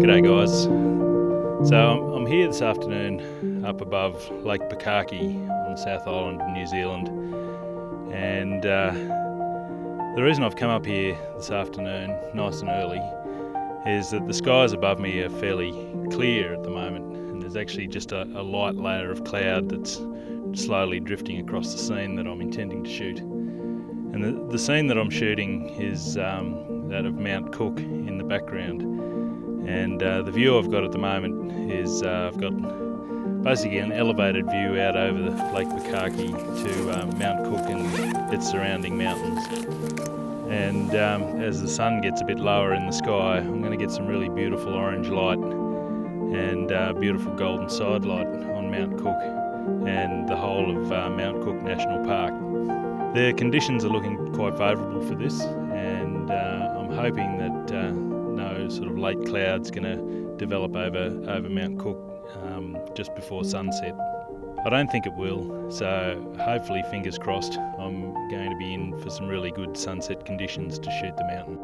G'day guys. So I'm here this afternoon up above Lake Pukaki on the South Island of New Zealand, and the reason I've come up here this afternoon nice and early is that the skies above me are fairly clear at the moment, and there's actually just a light layer of cloud that's slowly drifting across the scene that I'm intending to shoot. And the scene that I'm shooting is that of Mount Cook in the background. And the view I've got at the moment is I've got basically an elevated view out over the Lake Pukaki to Mount Cook and its surrounding mountains. And as the sun gets a bit lower in the sky, I'm going to get some really beautiful orange light and beautiful golden side light on Mount Cook and the whole of Mount Cook National Park. The conditions are looking quite favourable for this, and I'm hoping that no sort of late clouds going to develop over Mount Cook just before sunset. I don't think it will, so hopefully, fingers crossed, I'm going to be in for some really good sunset conditions to shoot the mountain.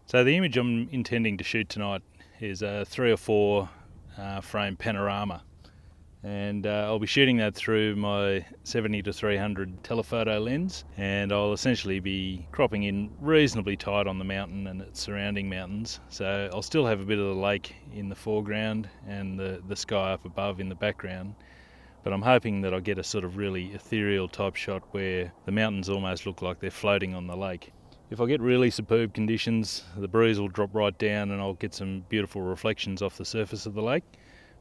So the image I'm intending to shoot tonight is a 3 or 4 frame panorama, and I'll be shooting that through my 70-300 telephoto lens, and I'll essentially be cropping in reasonably tight on the mountain and its surrounding mountains. So I'll still have a bit of the lake in the foreground and the sky up above in the background, but I'm hoping that I'll get a sort of really ethereal type shot where the mountains almost look like they're floating on the lake. If I get really superb conditions, the breeze will drop right down and I'll get some beautiful reflections off the surface of the lake.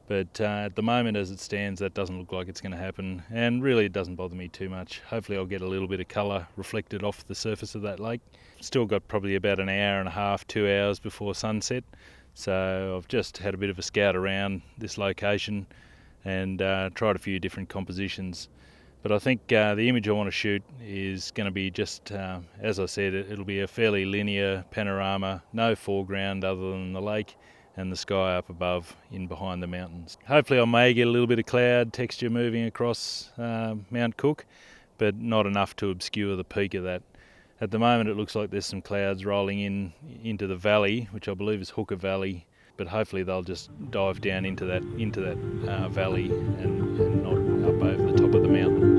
But at the moment, as it stands, that doesn't look like it's going to happen, and really it doesn't bother me too much. Hopefully I'll get a little bit of colour reflected off the surface of that lake. Still got probably about an hour and a half, 2 hours before sunset, so I've just had a bit of a scout around this location and tried a few different compositions. But I think the image I want to shoot is going to be just, as I said, it'll be a fairly linear panorama, no foreground other than the lake and the sky up above in behind the mountains. Hopefully I may get a little bit of cloud texture moving across Mount Cook, but not enough to obscure the peak of that. At the moment it looks like there's some clouds rolling into the valley, which I believe is Hooker Valley, but hopefully they'll just dive down into that valley and not up over the top of the mountain.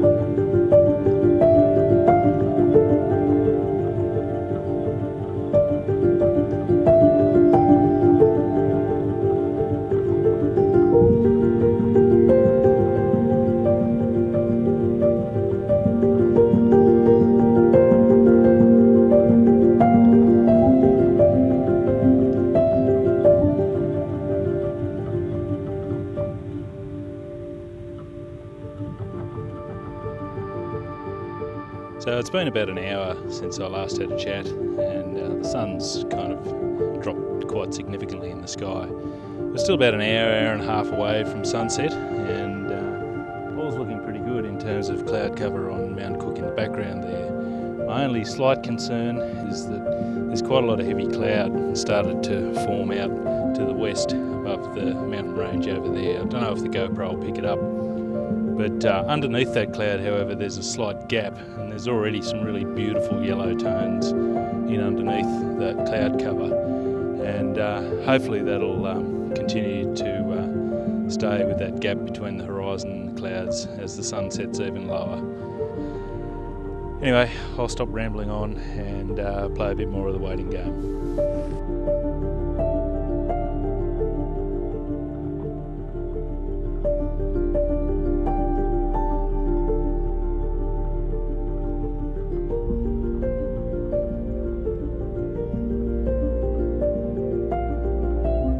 So it's been about an hour since I last had a chat, and the sun's kind of dropped quite significantly in the sky. We're still about an hour and a half away from sunset, and all's looking pretty good in terms of cloud cover on Mount Cook in the background there. My only slight concern is that there's quite a lot of heavy cloud started to form out to the west above the mountain range over there. I don't know if the GoPro will pick it up. But underneath that cloud, however, there's a slight gap, and there's already some really beautiful yellow tones in underneath that cloud cover, and hopefully that'll continue to stay with that gap between the horizon and the clouds as the sun sets even lower. Anyway, I'll stop rambling on and play a bit more of the waiting game.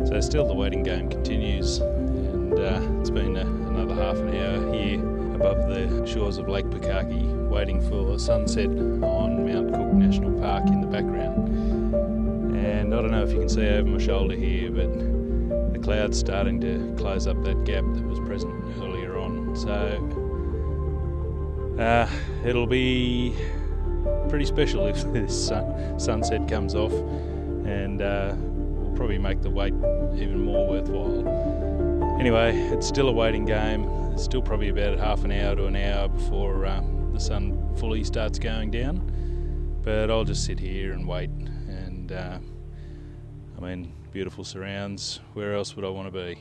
So still the waiting game continues, and it's been another half an hour here above the shores of Lake Pukaki, waiting for sunset on Mount Cook National Park in the background. And I don't know if you can see over my shoulder here, but the cloud's starting to close up that gap that was present earlier on. So it'll be pretty special if this sunset comes off, and probably make the wait even more worthwhile. Anyway, it's still a waiting game. It's still probably about half an hour to an hour before the sun fully starts going down, but I'll just sit here and wait, and beautiful surrounds. Where else would I want to be?